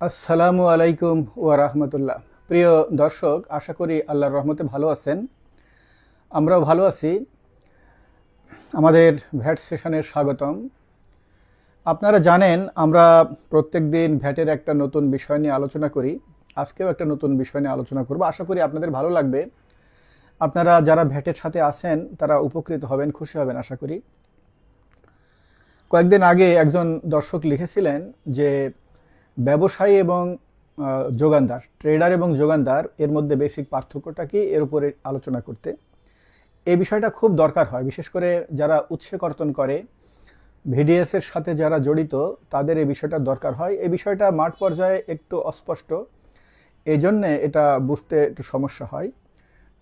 আসসালামু আলাইকুম ওয়া রাহমাতুল্লাহ। প্রিয় দর্শক, আশা করি আল্লাহর রহমতে ভালো আছেন। আমরাও ভালো আছি। আমাদের ভ্যাট সেশনের স্বাগতম। আপনারা জানেন আমরা প্রত্যেকদিন ভ্যাটের একটা নতুন বিষয় নিয়ে আলোচনা করি। আজকেও একটা নতুন বিষয় নিয়ে আলোচনা করব। আশা করি আপনাদের ভালো লাগবে। আপনারা যারা ভ্যাটের সাথে আছেন তারা উপকৃত হবেন, খুশি হবেন আশা করি। কয়েকদিন আগে একজন দর্শক লিখেছিলেন যে ব্যবসায়ী এবং যোগানদার, ট্রেডার এবং যোগানদার এর মধ্যে বেসিক পার্থক্যটা কি, এর উপরে আলোচনা করতে। এই বিষয়টা খুব দরকার হয়, বিশেষ করে যারা উৎসে কর্তন করে, ভিডিএস এর সাথে যারা জড়িত, তাদের এই বিষয়টা দরকার হয়। এই বিষয়টা মাঠ পর্যায়ে একটু অস্পষ্ট, এই জন্যে এটা বুঝতে একটু সমস্যা হয়।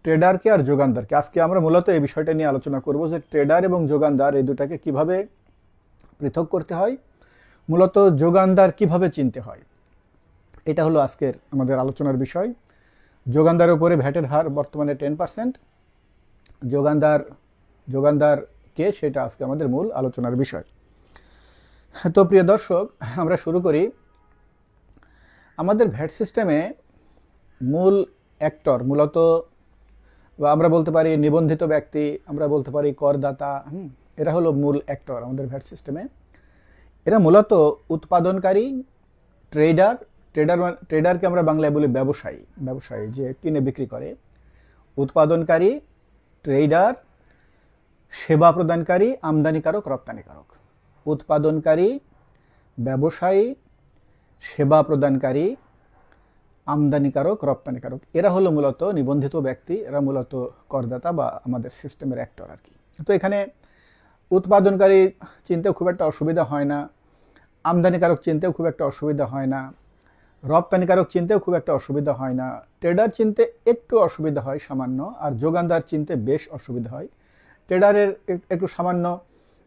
ট্রেডারকে আর যোগানদারকে আজকে আমরা মূলত এই বিষয়টা নিয়ে আলোচনা করব যে ট্রেডার এবং যোগানদার এই দুটাকে কিভাবে পৃথক করতে হয়, মূলত যোগানদার কিভাবে চিনতে হয়। এটা হলো আজকের আমাদের আলোচনার বিষয়। যোগানদারের উপরে ভ্যাটের হার বর্তমানে 10%। যোগানদার যোগানদার কে, সেটা আজকে আমাদের মূল আলোচনার বিষয়। তো প্রিয় দর্শক, আমরা শুরু করি। আমাদের ভ্যাট সিস্টেমে মূল অ্যাক্টর মূলত, বা আমরা বলতে পারি নিবন্ধিত ব্যক্তি, আমরা বলতে পারি করদাতা, এরা হলো মূল অ্যাক্টর আমাদের ভ্যাট সিস্টেমে। এরা মূলত উৎপাদনকারী, ট্রেডার। ট্রেডারকে আমরা বাংলায় বলি ব্যবসায়ী। ব্যবসায়ী যে কিনে বিক্রি করে। উৎপাদনকারী, ট্রেডার, সেবা প্রদানকারী, আমদানিকারক, রপ্তানিকারক। উৎপাদনকারী, ব্যবসায়ী, সেবা প্রদানকারী, আমদানিকারক, রপ্তানিকারক, এরা হলো মূলত নিবন্ধিত ব্যক্তি। এরা মূলত করদাতা বা আমাদের সিস্টেমের অ্যাক্টর আর কি। তো এখানে উৎপাদনকারী চিনতেও খুব একটা অসুবিধা হয় না, আমদানিকারক চিনতেও খুব একটা অসুবিধা হয় না, রপ্তানিকারক চিনতেও খুব একটা অসুবিধা হয় না, ট্রেডার চিনতে একটু অসুবিধা হয় সামান্য, আর যোগানদার চিনতে বেশ অসুবিধা হয়। ট্রেডারের একটু সামান্য,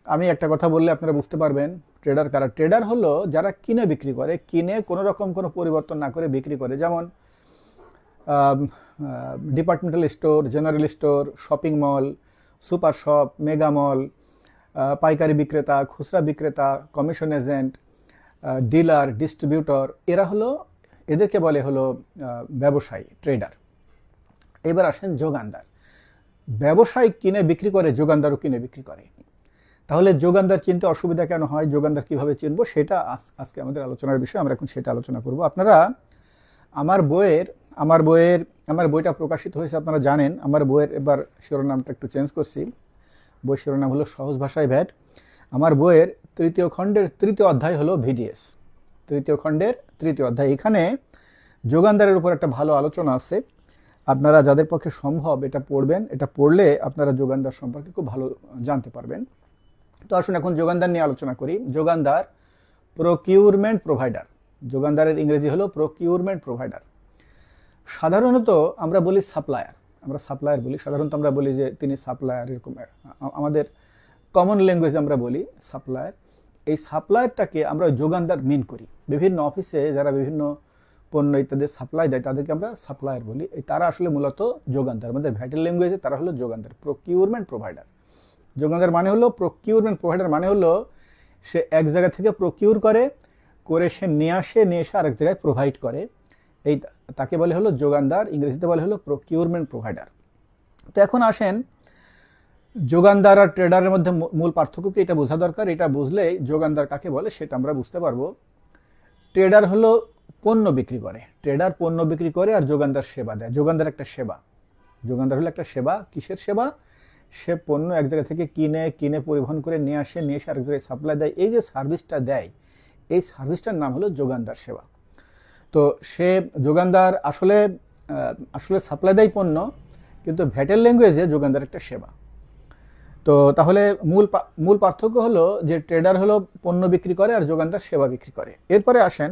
আমি একটা কথা বললে আপনারা বুঝতে পারবেন ট্রেডার কারা। ট্রেডার হলো যারা কিনে বিক্রি করে, কিনে কোনো রকম কোনো পরিবর্তন না করে বিক্রি করে। যেমন departmental store, general store, shopping mall, super shop, mega mall, পাইকারি বিক্রেতা, খুচরা বিক্রেতা, কমিশন এজেন্ট, ডিলার, ডিস্ট্রিবিউটর, এরা হলো, এদেরকে বলে হলো ব্যবসায়ী, ট্রেডার। এবার আসেন যোগানদার। ব্যবসায়ী কিনে বিক্রি করে, যোগানদারও কিনে বিক্রি করে। তাহলে যোগানদার চিনতে অসুবিধা কেন হয়, যোগানদার কিভাবে চিনবো, সেটা আজকে আমাদের আলোচনার বিষয়। আমরা এখন সেটা আলোচনা করব। আপনারা আমার বইয়ের আমার বইয়ের আমার বইটা প্রকাশিত হয়েছে, আপনারা জানেন। আমার বইয়ের এবার শিরোনামটা একটু চেঞ্জ করছি। বই শিরোনাম হলো সহজ ভাষায় ভ্যাট। আমার বইয়ের তৃতীয় খণ্ডের তৃতীয় অধ্যায় হলো ভিডিএস। তৃতীয় খণ্ডের তৃতীয় অধ্যায়। এখানে যোগানদারের উপর একটা ভালো আলোচনা আছে। আপনারা যাদের পক্ষে সম্ভব এটা পড়বেন। এটা পড়লে আপনারা যোগানদার সম্পর্কে খুব ভালো জানতে পারবেন। তো আসুন এখন যোগানদার নিয়ে আলোচনা করি। যোগানদার প্রকিউরমেন্ট প্রোভাইডার। যোগানদারের ইংরেজি হলো প্রকিউরমেন্ট প্রোভাইডার। সাধারণত আমরা বলি সাপ্লায়ার। আমরা সাপ্লায়ার বলি, সাধারণত আমরা বলি যে তিনি সাপ্লায়ার, এরকম আমাদের কমন ল্যাঙ্গুয়েজে আমরা বলি সাপ্লায়ার। এই সাপ্লায়ারটাকে আমরা যোগানদার মিন করি। বিভিন্ন অফিসে যারা বিভিন্ন পণ্য ইত্যাদি সাপ্লাই দেয় তাদেরকে আমরা সাপ্লায়ার বলি। তারা আসলে মূলত যোগানদার। আমাদের ভ্যাটের ল্যাঙ্গুয়েজে তারা হলো যোগানদার, প্রকিউরমেন্ট প্রোভাইডার। যোগানদার মানে হলো, প্রকিউরমেন্ট প্রোভাইডার মানে হলো সে এক জায়গা থেকে প্রকিউর করে, সে নিয়ে আসে, আরেক জায়গায় প্রোভাইড করে। এই তাকে বলে হলো যোগানদার, ইংরেজিতে বলে হলো প্রকিউরমেন্ট প্রোভাইডার। তো এখন আসেন যোগানদার আর ট্রেডারের মধ্যে মূল পার্থক্য কি, এটা বোঝা দরকার। এটা বুঝলেই যোগানদার কাকে বলে সেটা আমরা বুঝতে পারবো। ট্রেডার হলো পণ্য বিক্রি করে, ট্রেডার পণ্য বিক্রি করে, আর যোগানদার সেবা দেয়। যোগানদার একটা সেবা। যোগানদার হলো একটা সেবা। কিসের সেবা? সে পণ্য এক জায়গা থেকে কিনে পরিবহন করে নিয়ে আসে আরেক জায়গায় সাপ্লাই দেয়। এই যে সার্ভিসটা দেয়, এই সার্ভিসটার নাম হলো যোগানদার সেবা। তো সে যোগানদার আসলে আসলে সাপ্লাই দেয় পণ্য, কিন্তু ভ্যাটের ল্যাঙ্গুয়েজে যোগানদার একটা সেবা। তো তাহলে মূল পার্থক্য হলো যে ট্রেডার হলো পণ্য বিক্রি করে আর যোগানদার সেবা বিক্রি করে। এরপরে আসেন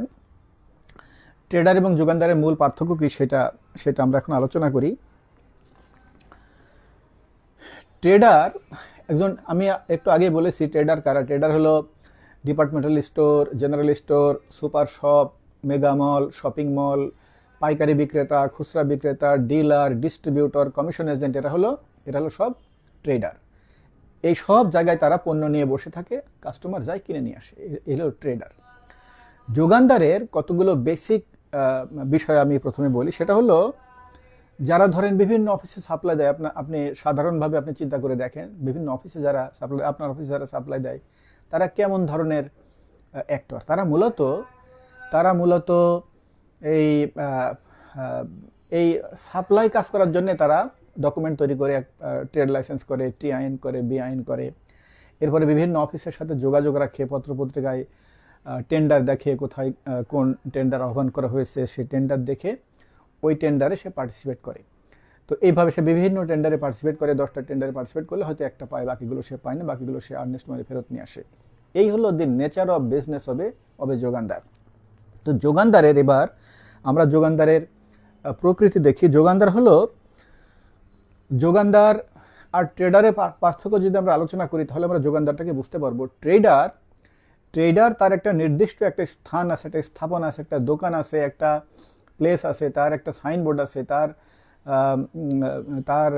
ট্রেডার এবং যোগানদারের মূল পার্থক্য কি, সেটা আমরা এখন আলোচনা করি। ট্রেডার একজন, আমি একটু আগে বলেছি ট্রেডার কারা। ট্রেডার হলো departmental store, general store, super shop, mega mall, shopping mall, পাইকারি বিক্রেতা, খুচরা বিক্রেতা, ডিলার, ডিস্ট্রিবিউটর, কমিশন এজেন্ট, এরা হলো সব ট্রেডার। এই সব জায়গায় তারা পণ্য নিয়ে বসে থাকে, কাস্টমার যায় কিনে নিয়ে আসে, এই হলো ট্রেডার। যোগানদারের কতগুলো বেসিক বিষয় আমি প্রথমে বলি। সেটা হলো, যারা ধরেন বিভিন্ন অফিসে সাপ্লাই দেয়, আপনি সাধারণভাবে আপনি চিন্তা করে দেখেন, বিভিন্ন অফিসে যারা সাপ্লাই, আপনার অফিসে যারা সাপ্লাই দেয়, তারা কেমন ধরনের অ্যাক্টর? তারা মূলত এই এই সাপ্লাই কাজ করার জন্য তারা ডকুমেন্ট তৈরি করে, ট্রেড লাইসেন্স করে, টি আইন করে, বি আইন করে, এরপরে বিভিন্ন অফিসের সাথে যোগাযোগ রাখে, পত্রপত্রিকায় টেন্ডার দেখে, কোথায় কোন টেন্ডার আহ্বান করা হয়েছে সেই টেন্ডার দেখে ওই টেন্ডারে সে পার্টিসিপেট করে। তো এইভাবে সে বিভিন্ন টেন্ডারে পার্টিসিপেট করে, 10টা টেন্ডারে পার্টিসিপেট করলে হয়তো একটা পায়, বাকিগুলো সে পায় না, বাকিগুলো সে আর্নেস্ট মানি ফেরত নিয়ে আসে। এই হলো দি নেচার অফ বিজনেস হবে যোগানদার। তো যোগানদারের, এবার আমরা যোগানদারের প্রকৃতি দেখি। যোগানদার আর ট্রেডারের পার্থক্য যদি আমরা আলোচনা করি, তাহলে আমরা যোগানদারটাকে বুঝতে পারবো। ট্রেডার তার একটা নির্দিষ্ট একটা স্থান আছে, একটা স্থাপনা আছে, একটা দোকান আছে, একটা প্লেস আছে, তার একটা সাইনবোর্ড আছে, তার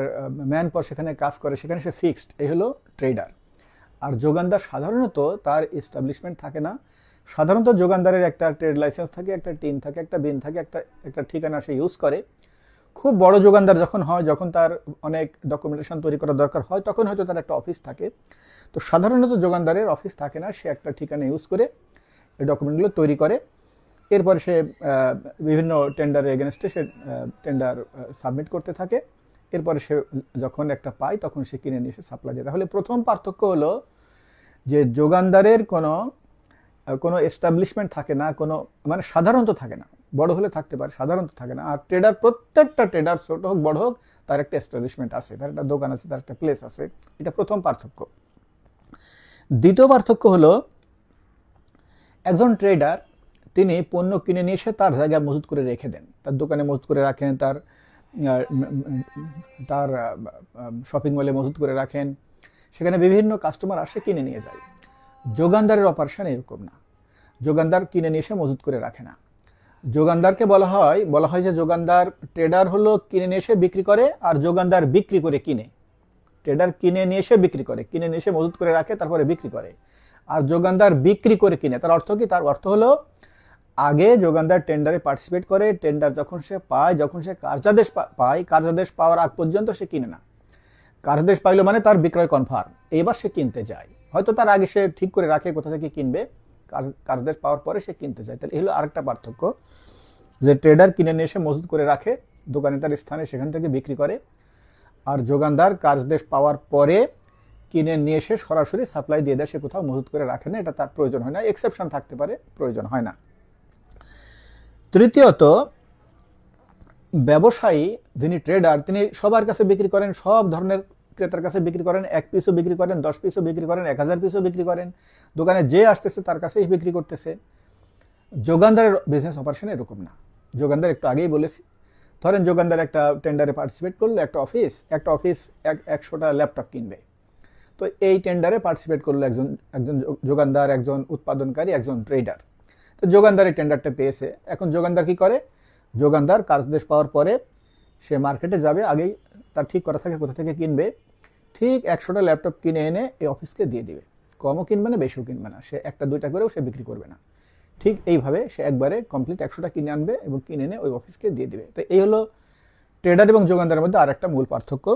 ম্যান পাওয়ার সেখানে কাজ করে, সেখানে সে ফিক্সড। এই হলো ট্রেডার। আর যোগানদার সাধারণত তার এস্টাবলিশমেন্ট থাকে না। সাধারণত যোগানদারের একটা ট্রেড লাইসেন্স থাকে, একটা টিন থাকে, একটা বিন থাকে, একটা ঠিকানা সে ইউজ করে। খুব বড় যোগানদার যখন হয়, যখন তার অনেক ডকুমেন্টেশন তৈরি করা দরকার হয়, তখন হয়তো তার একটা অফিস থাকে। তো সাধারণত যোগানদারের অফিস থাকে না, সে একটা ঠিকানা ইউজ করে এই ডকুমেন্টগুলো তৈরি করে। এরপরে সে বিভিন্ন টেন্ডারের এগেনস্টে সে টেন্ডার সাবমিট করতে থাকে। এরপরে সে যখন একটা পায়, তখন সে কিনে নিয়ে এসে সাপ্লাই দেয়। তাহলে প্রথম পার্থক্য হলো যে যোগানদারের কোনো এস্টাবলিশমেন্ট থাকে না, মানে সাধারণত থাকে না, বড় হলে থাকতে পারে, সাধারণত থাকে না। আর প্রত্যেকটা ট্রেডার, ছোট হোক বড় হোক, তার একটা এস্টাবলিশমেন্ট আছে, তার একটা দোকান আছে, তার একটা প্লেস আছে। এটা প্রথম পার্থক্য। দ্বিতীয় পার্থক্য হলো, একজন ট্রেডার তিনি পণ্য কিনে নিয়ে এসে তার জায়গায় মজুত করে রেখে দেন, তার দোকানে মজুত করে রাখেন, তার শপিং মলে মজুত করে রাখেন, সেখানে বিভিন্ন কাস্টমার আসে, কিনে নিয়ে যায়। যোগানদারের অপারেশন এরকম না। যোগানদার কিনে নিয়ে এসে মজুত করে রাখে না। যোগানদারকে বলা হয় যে যোগানদার, ট্রেডার হলো কিনে নিয়ে এসে বিক্রি করে, আর যোগানদার বিক্রি করে কিনে। ট্রেডার কিনে নিয়ে এসে বিক্রি করে, কিনে নিয়ে এসে মজুত করে রাখে, তারপরে বিক্রি করে। আর যোগানদার বিক্রি করে কিনে। তার অর্থ কি? তার অর্থ হলো, আগে যোগানদার টেন্ডারে পার্টিসিপেট করে, টেন্ডার যখন সে পায়, যখন সে কার্যাদেশ পায়, কার্যাদেশ পাওয়ার আগ পর্যন্ত সে কিনে না। কার্যাদেশ পাইলো মানে তার বিক্রয় কনফার্ম, এবার সে কিনতে যায়। হয়তো তার আগে সে ঠিক করে রাখে কোথা থেকে কিনবে, কার্যাদেশ পাওয়ার পরে সে কিনতে যায়। তাহলে এই হলো আরেকটা পার্থক্য, যে ট্রেডার কিনে নিয়ে এসে মজুত করে রাখে দোকানে, তার স্থানে, সেখান থেকে বিক্রি করে। আর যোগানদার কার্যাদেশ পাওয়ার পরে কিনে নিয়ে এসে সরাসরি সাপ্লাই দিয়ে দেয়, সে কোথাও মজুত করে রাখে না, এটা তার প্রয়োজন হয় না। এক্সেপশন থাকতে পারে, প্রয়োজন হয় না। তৃতীয়ত, ব্যবসায়ী যিনি ট্রেডার, তিনি সবার কাছে বিক্রি করেন, সব ধরনের ক্রেতার কাছে বিক্রি করেন। 1 পিসও বিক্রি করেন, 10 পিসও বিক্রি করেন, 1000 পিসও বিক্রি করেন। দোকানে যে আসতেছে তার কাছেই বিক্রি করতেছে। যোগানদারের বিজনেস অপারেশন এরকম না। যোগানদার, একটু আগেই বলেছি, ধরেন যোগানদার একটা টেন্ডারে পার্টিসিপেট করলো, একটা অফিস 100টা ল্যাপটপ কিনবে। তো এই টেন্ডারে পার্টিসিপেট করলো একজন যোগানদার, একজন উৎপাদনকারী, একজন ট্রেডার। তো যোগানদার এই টেন্ডারটা পেয়েছে। এখন যোগানদার কি করে? যোগানদার কার্যাদেশ পাওয়ার পরে সে মার্কেটে যাবে, আগেই তার ঠিক করা থাকে কোথা থেকে কিনবে। ঠিক 100টা ল্যাপটপ কিনে এনে এই অফিসকে দিয়ে দিবে। কমও কিনবে না, বেশিও কিনবে না, সে 1টা 2টা করেও সে বিক্রি করবে না। ঠিক এইভাবে সে একবারে কমপ্লিট 100টা কিনে আনবে এবং কিনে এনে ওই অফিসকে দিয়ে দিবে। তো এই হলো ট্রেডার এবং যোগানদারের মধ্যে আর একটা মূল পার্থক্য।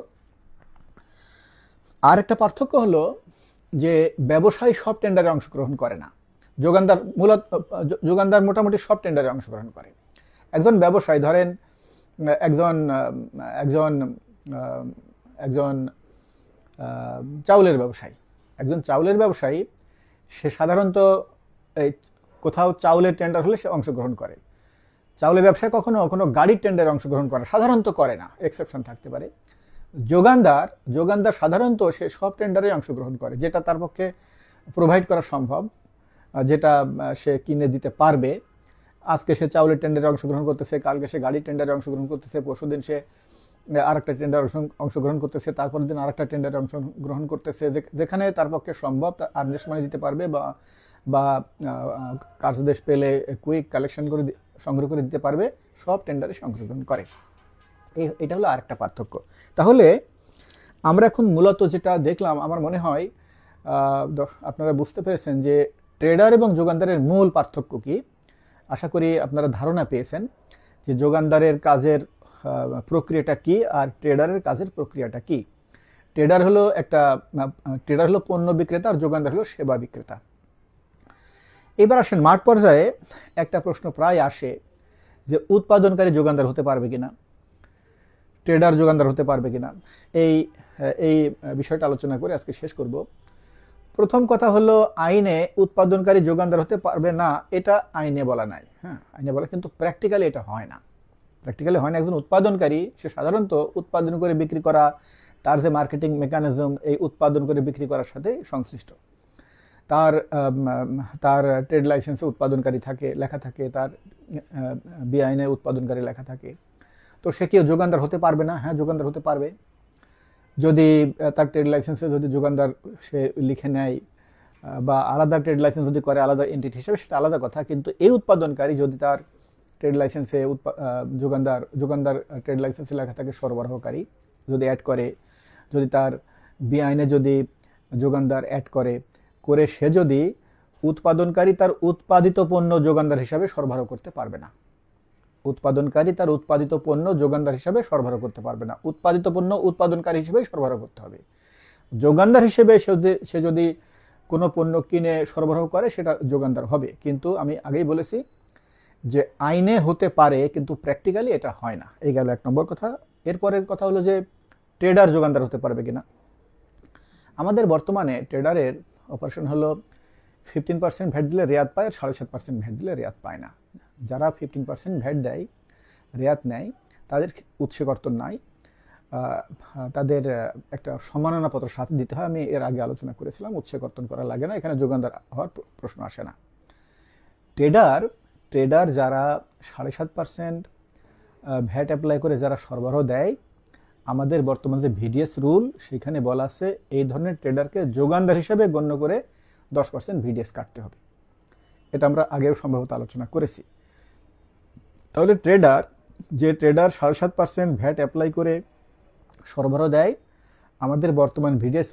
আর একটা পার্থক্য হলো যে ব্যবসায়ী সব টেন্ডারে অংশগ্রহণ করে না। যোগানদার মোটামুটি সব টেন্ডারে অংশগ্রহণ করে। একজন ব্যবসায়ী, ধরেন একজন চাউলের ব্যবসায়ী, সে সাধারণত এই কোথাও চাউলের টেন্ডার হলে সে অংশগ্রহণ করে। চাউলের ব্যবসায় কখনো গাড়ির টেন্ডারে অংশগ্রহণ করে সাধারণত করে না, এক্সেপশন থাকতে পারে। যোগানদার সাধারণত সে সব টেন্ডারে অংশগ্রহণ করে, যেটা তার পক্ষে প্রোভাইড করা সম্ভব, যেটা সে কিনে দিতে পারবে। আজকে সে চাউলের টেন্ডারে অংশগ্রহণ করতেছে, কালকে সে গাড়ির টেন্ডারে অংশগ্রহণ করতেছে, পরশুদিন সে আরেকটা টেন্ডারে অংশগ্রহণ করতেছে, তারপর দিন আরেকটা টেন্ডারে অংশগ্রহণ করতেছে। যেখানে তার পক্ষে সম্ভব, তার আর্নেস্ট মানি দিতে পারবে বা কার্যাদেশ পেলে কুইক কালেকশন করে সংগ্রহ করে দিতে পারবে, সব টেন্ডারে অংশগ্রহণ করে। এটা হলো আরেকটা পার্থক্য। তাহলে আমরা এখন মূলত যেটা দেখলাম, আমার মনে হয় আপনারা বুঝতে পেরেছেন যে ট্রেডার এবং যোগানদারের মূল পার্থক্য কি। আশা করি আপনারা ধারণা পেয়েছেন যে যোগানদারের কাজের প্রক্রিয়াটা কি আর ট্রেডারের কাজের প্রক্রিয়াটা কি। ট্রেডার হলো পণ্য বিক্রেতা আর যোগানদার হলো সেবা বিক্রেতা। এবার আসেন মাঠ পর্যায়ে একটা প্রশ্ন প্রায় আসে যে উৎপাদনকারী যোগানদার হতে পারবে কিনা, ট্রেডার যোগানদার হতে পারবে কিনা। এই বিষয়টা আলোচনা করে আজকে শেষ করব। প্রথম কথা হলো আইনে উৎপাদনকারী যোগানদার হতে পারবে না এটা আইনে বলা নাই। হ্যাঁ, আইনে বলা, কিন্তু প্র্যাকটিক্যালি এটা হয় না। প্র্যাকটিক্যালি হয় না। একজন উৎপাদনকারী সে সাধারণত উৎপাদন করে বিক্রি করা, তার যে মার্কেটিং মেকানিজম এই উৎপাদন করে বিক্রি করার সাথে সংশ্লিষ্ট। তার ট্রেড লাইসেন্সে উৎপাদনকারী থাকে লেখা থাকে, তার বেআইনে উৎপাদনকারী লেখা থাকে। তো সে কি যোগানদার হতে পারবে না? হ্যাঁ, যোগানদার হতে পারবে। যদি তার ট্রেড লাইসেন্সে যদি যোগানদার সে লিখে নেয় বা আলাদা ট্রেড লাইসেন্স যদি করে আলাদা এন্টিটি হিসেবে, সেটা আলাদা কথা। কিন্তু এই উৎপাদনকারী যদি তার ট্রেড লাইসেন্সে যোগানদার ট্রেড লাইসেন্সে লেখা থাকে সরবরাহকারী, যদি অ্যাড করে, যদি তার বেআইনে যদি যোগানদার অ্যাড করে সে যদি উৎপাদনকারী তার উৎপাদিত পণ্য যোগানদার হিসাবে সরবরাহ করতে পারবে না। উৎপাদনকারী তার উৎপাদিত পণ্য যোগানদার হিসাবে সরবরাহ করতে পারবে না। উৎপাদিত পণ্য উৎপাদনকারী হিসেবে সরবরাহ করতে হবে। যোগানদার হিসেবে সে যদি কোনো পণ্য কিনে সরবরাহ করে সেটা যোগানদার হবে। কিন্তু আমি আগেই বলেছি যে আইনে হতে পারে, কিন্তু প্র্যাকটিক্যালি এটা হয় না। এই গেল এক নম্বর কথা। এরপরের কথা হলো যে ট্রেডার যোগানদার হতে পারবে কিনা। আমাদের বর্তমানে ট্রেডারের অপারেশন হলো 15% ভ্যাট দিলে রেয়াত পায়, আর 7.5% ভ্যাট দিলে রেয়াত পায় না। যারা 15% ভ্যাট দেয়, রেয়াত নেয়, তাদের উৎসে কর্তন নাই, তাদের একটা সম্মাননাপত্র সাথে দিতে হয়। আমি এর আগে আলোচনা করেছিলাম, উৎসে কর্তন করা লাগে না, এখানে যোগানদার হওয়ার প্রশ্ন আসে না। ট্রেডার যারা 7.5% ভ্যাট অ্যাপ্লাই করে যারা সরবরাহ দেয়, আমাদের বর্তমান যে ভিডিএস রুল সেখানে বলা আছে এই ধরনের ট্রেডারকে যোগানদার হিসেবে গণ্য করে 10% ভিডিএস কাটতে হবে। এটা আমরা আগেও সম্ভবত আলোচনা করেছি। তাহলে যে ট্রেডার 7.5% ভ্যাট অ্যাপ্লাই করে সরবরাহ দেয়, আমাদের বর্তমান ভিডিএস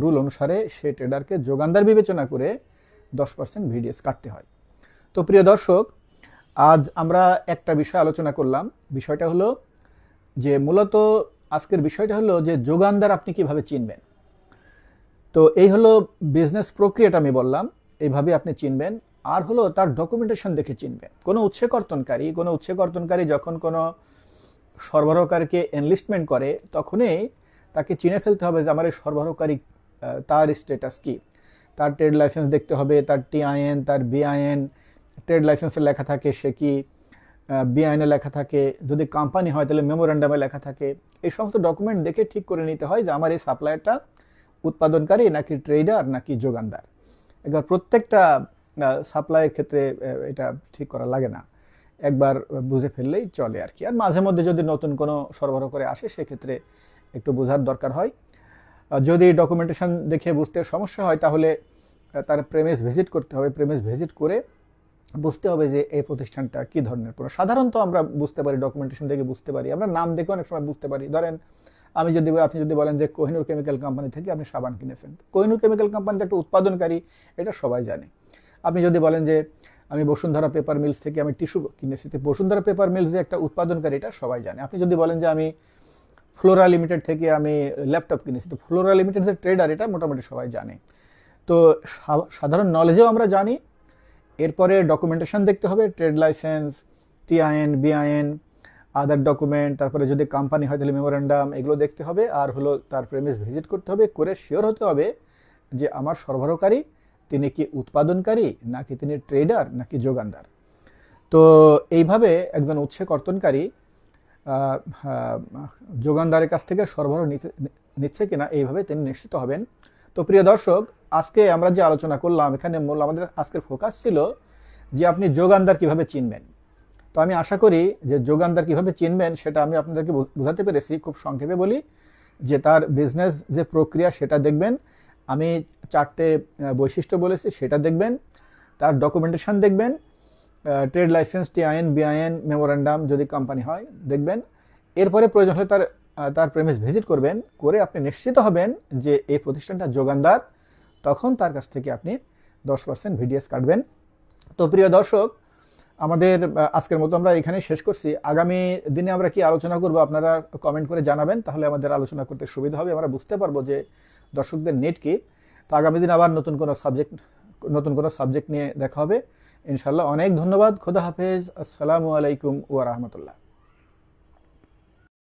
রুল অনুসারে সে ট্রেডারকে যোগানদার বিবেচনা করে 10% ভিডিএস কাটতে হয়। তো প্রিয় দর্শক, আজ আমরা একটা বিষয় আলোচনা করলাম। বিষয়টা হলো যে মূলত আজকের বিষয়টা হলো যে যোগানদার আপনি কিভাবে চিনবেন। তো এই হলো বিজনেস প্রক্রিয়াটা আমি বললাম, এইভাবে আপনি চিনবেন। আর হলো তার ডকুমেন্টেশন দেখে চিনবেন। কোনো উৎসেকর্তনকারী যখন কোনো সরবরাহকারীকে এনলিস্টমেন্ট করে, তখনই তাকে চিনে ফেলতে হবে যে আমার এই সরবরাহকারী তার স্ট্যাটাস কি। তার ট্রেড লাইসেন্স দেখতে হবে, তার টিআইএন, তার বিআইএন, ট্রেড লাইসেন্সে লেখা থাকে সে কি, বিআইনে লেখা থাকে, যদি কোম্পানি হয় তাহলে মেমোরেন্ডামে লেখা থাকে। এই সমস্ত ডকুমেন্ট দেখে ঠিক করে নিতে হয় যে আমার এই সাপ্লায়ারটা উৎপাদনকারী নাকি ট্রেডার নাকি যোগানদার। এবার প্রত্যেকটা সাপ্লাইয়ের ক্ষেত্রে এটা ঠিক করা লাগে না, একবার বুঝে ফেললেই চলে আর কি। আর মাঝে মধ্যে যদি নতুন কোনো সরবরাহ করে আসে সেক্ষেত্রে একটু বোঝার দরকার হয়। যদি ডকুমেন্টেশন দেখে বুঝতে সমস্যা হয় তাহলে তার প্রেমিস ভিজিট করতে হবে। প্রেমিস ভিজিট করে বুঝতে হবে যে এই প্রতিষ্ঠানটা কি ধরনের পণ্য। সাধারণত আমরা বুঝতে পারি, ডকুমেন্টেশন দেখে বুঝতে পারি, আমরা নাম দেখে অনেক সময় বুঝতে পারি। ধরেন আপনি যদি বলেন যে কোহিনুর কেমিক্যাল কোম্পানি থেকে আপনি সাবান কিনেছেন, কোহিনুর কেমিক্যাল কোম্পানি একটা উৎপাদনকারী, এটা সবাই জানে। আপনি যদি বলেন যে আমি বসুন্ধরা পেপার মিলস থেকে আমি টিস্যু কিনেছি, তো বসুন্ধরা পেপার মিলস যে একটা উৎপাদনকারী এটা সবাই জানে। আপনি যদি বলেন যে আমি ফ্লোরা লিমিটেড থেকে আমি ল্যাপটপ কিনেছি, তো ফ্লোরা লিমিটেড যে ট্রেডার এটা মোটামুটি সবাই জানে। তো সাধারণ নলেজেও আমরা জানি। এরপরে ডকুমেন্টেশন দেখতে হবে, trade licence, TIN, BIN, other document, তারপরে যদি কোম্পানি হয় তাহলে মেমোরেন্ডাম, এগুলো দেখতে হবে। আর হলো তার প্রেমিস ভিজিট করতে হবে, করে শিওর হতে হবে যে আমার সরবরাহকারী তিনি কি উৎপাদনকারী নাকি তিনি ট্রেডার নাকি যোগানদার। তো এইভাবে একজন উৎসেকর্তনকারী যোগানদারের কাছ থেকে সরবরাহ নিচ্ছে কিনা এইভাবে তিনি নিশ্চিত হবেন। তো প্রিয় দর্শক, আজকে আমরা যে আলোচনা করলাম এখানে মূল আমাদের আজকের ফোকাস ছিল যে আপনি যোগানদার কিভাবে চিনবেন। তো আমি আশা করি যে যোগানদার কিভাবে চিনবেন সেটা আমি আপনাদেরকে বোঝাতে পেরেছি। খুব সংক্ষেপে বলি যে তার বিজনেস যে প্রক্রিয়া সেটা দেখবেন। আমি 4টে বৈশিষ্ট্য বলেছি, সেটা দেখবেন। তার ডকুমেন্টেশন দেখবেন, trade licence, TIN, BIN, memorandum যদি কোম্পানি হয় দেখবেন। এরপরে প্রয়োজন হলে তার প্রেমিস ভিজিট করবেন, করে আপনি নিশ্চিত হবেন যে এই প্রতিষ্ঠানটা যোগানদার। তখন তার কাছ থেকে আপনি 10% ভিডিএস কাটবেন। তো প্রিয় দর্শক, আমাদের আজকের মতো আমরা এখানে শেষ করছি। আগামী দিনে আমরা কি আলোচনা করব আপনারা কমেন্ট করে জানাবেন, তাহলে আমাদের আলোচনা করতে সুবিধা হবে, আমরা বুঝতে পারবো যে দর্শকদের নেট কি। তো আগামী দিন আবার নতুন কোনো সাবজেক্ট নিয়ে দেখা হবে ইনশাল্লাহ। অনেক ধন্যবাদ। খোদা হাফেজ। আসসালামু আলাইকুম ওয়া রাহমাতুল্লাহ।